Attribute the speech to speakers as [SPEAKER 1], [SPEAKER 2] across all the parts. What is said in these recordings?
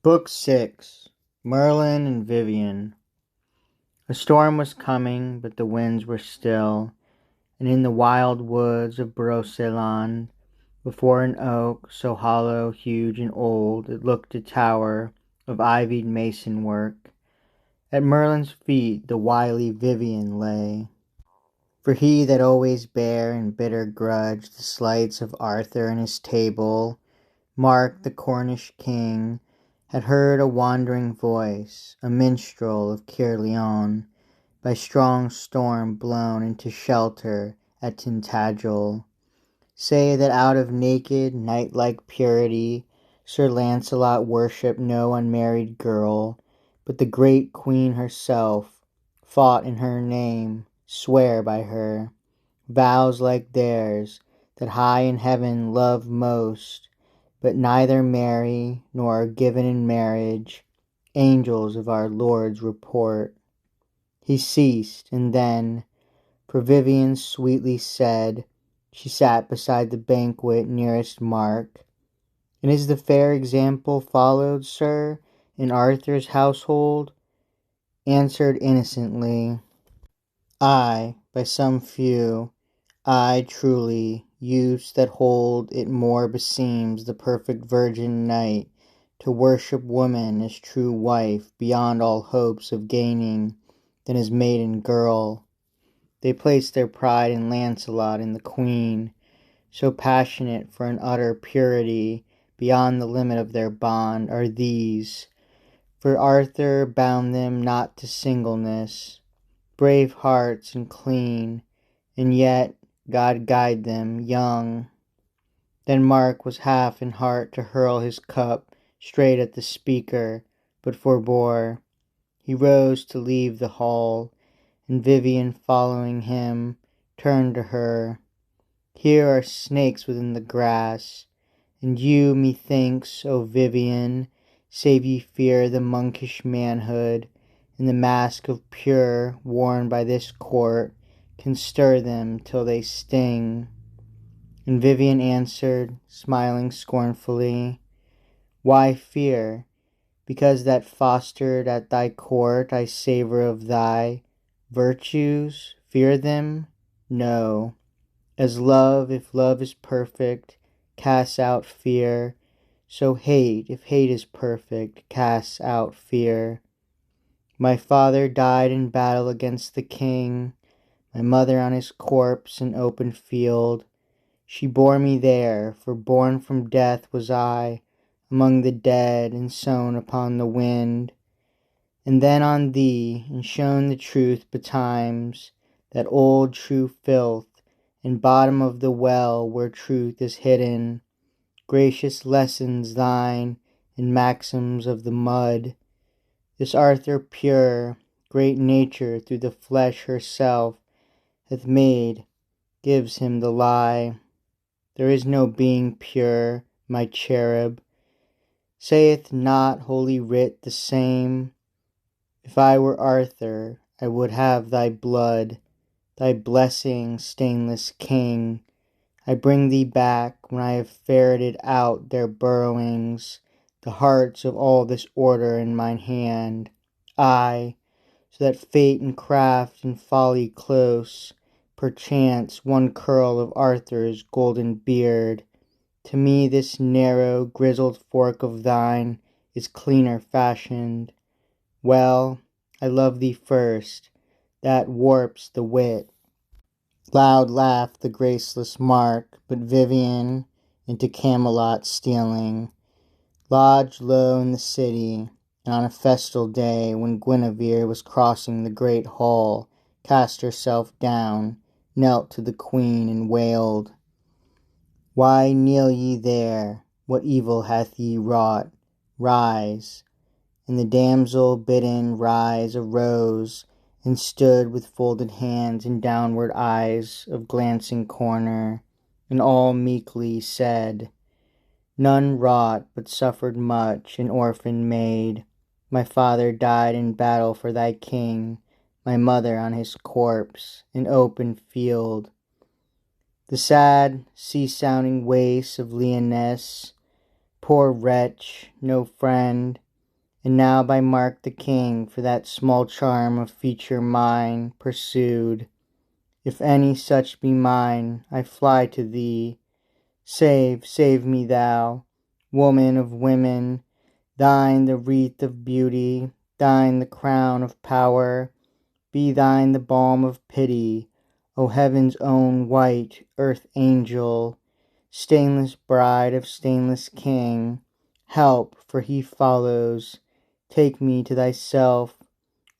[SPEAKER 1] Book 6 Merlin and Vivien. A storm was coming, but the winds were still, and in the wild woods of Brocéliande, before an oak so hollow, huge, and old, it looked a tower of ivied mason work. At Merlin's feet the wily Vivien lay. For he that always bare in bitter grudge the slights of Arthur and his table, Mark the Cornish king, had heard a wandering voice, a minstrel of Caerleon, by strong storm blown into shelter at Tintagel, say that out of naked knight-like purity Sir Launcelot worshipped no unmarried girl, but the great queen herself, fought in her name, swear by her, vows like theirs, that high in heaven love most, but neither marry nor are given in marriage, angels of our Lord's report. He ceased, and then, for Vivien sweetly said, she sat beside the banquet nearest Mark, and is the fair example followed, sir, in Arthur's household? Answered innocently, ay, by some few, ay, truly, use that hold it more beseems the perfect virgin knight to worship woman as true wife beyond all hopes of gaining than as maiden girl. They place their pride in Launcelot and the queen, so passionate for an utter purity beyond the limit of their bond are these, for Arthur bound them not to singleness, brave hearts and clean, and yet God guide them, young. Then Mark was half in heart to hurl his cup straight at the speaker, but forbore. He rose to leave the hall, and Vivien, following him, turned to her. Here are snakes within the grass, and you, methinks, O Vivien, save ye fear the monkish manhood, and the mask of pure worn by this court, can stir them till they sting. And Vivien answered, smiling scornfully, why fear? Because that fostered at thy court I savour of thy virtues? Fear them? No. As love, if love is perfect, casts out fear, so hate, if hate is perfect, casts out fear. My father died in battle against the king, my mother on his corpse in open field. She bore me there, for born from death was I, among the dead and sown upon the wind. And then on thee, and shown the truth betimes, that old true filth, and bottom of the well where truth is hidden, gracious lessons thine, and maxims of the mud. This Arthur pure, great nature through the flesh herself hath made, gives him the lie. There is no being pure, my cherub. Saith not Holy Writ the same? If I were Arthur, I would have thy blood, thy blessing, stainless king. I bring thee back, when I have ferreted out their burrowings, the hearts of all this order in mine hand. Ay, so that fate and craft and folly close, perchance one curl of Arthur's golden beard. To me this narrow, grizzled fork of thine is cleaner fashioned. Well, I love thee first, that warps the wit. Loud laughed the graceless Mark, but Vivien, into Camelot stealing, lodged low in the city, and on a festal day, when Guinevere was crossing the great hall, cast herself down, knelt to the queen, and wailed, why kneel ye there? What evil hath ye wrought? Rise. And the damsel, bidden rise, arose, and stood with folded hands and downward eyes of glancing corner, and all meekly said, none wrought, but suffered much, an orphan maid. My father died in battle for thy king, my mother on his corpse, in open field. The sad, sea-sounding wastes of Lyonesse, poor wretch, no friend, And now by Mark the King, for that small charm of feature mine pursued. If any such be mine, I fly to thee. Save, save me thou, woman of women, thine the wreath of beauty, thine the crown of power, be thine the balm of pity, O heaven's own white earth angel, stainless bride of stainless king. Help, for he follows, take me to thyself,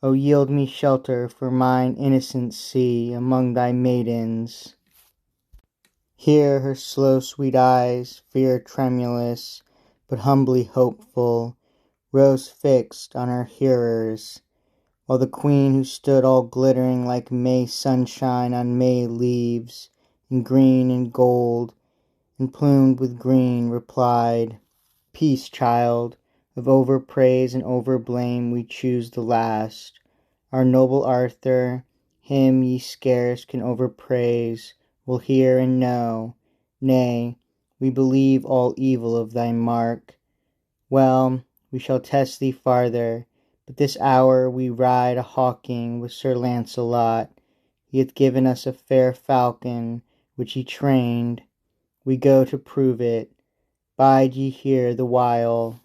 [SPEAKER 1] O yield me shelter for mine innocency among thy maidens. Here her slow sweet eyes, fear tremulous, but humbly hopeful, rose fixed on her hearers, while the queen who stood all glittering like May sunshine on May leaves, in green and gold, and plumed with green, replied, Peace, child, of over-praise and over-blame we choose the last. Our noble Arthur, him ye scarce can overpraise, will hear and know. Nay, we believe all evil of thy Mark. Well, we shall test thee farther, but this hour we ride a-hawking with Sir Lancelot. He hath given us a fair falcon, which he trained. We go to prove it. Bide ye here the while.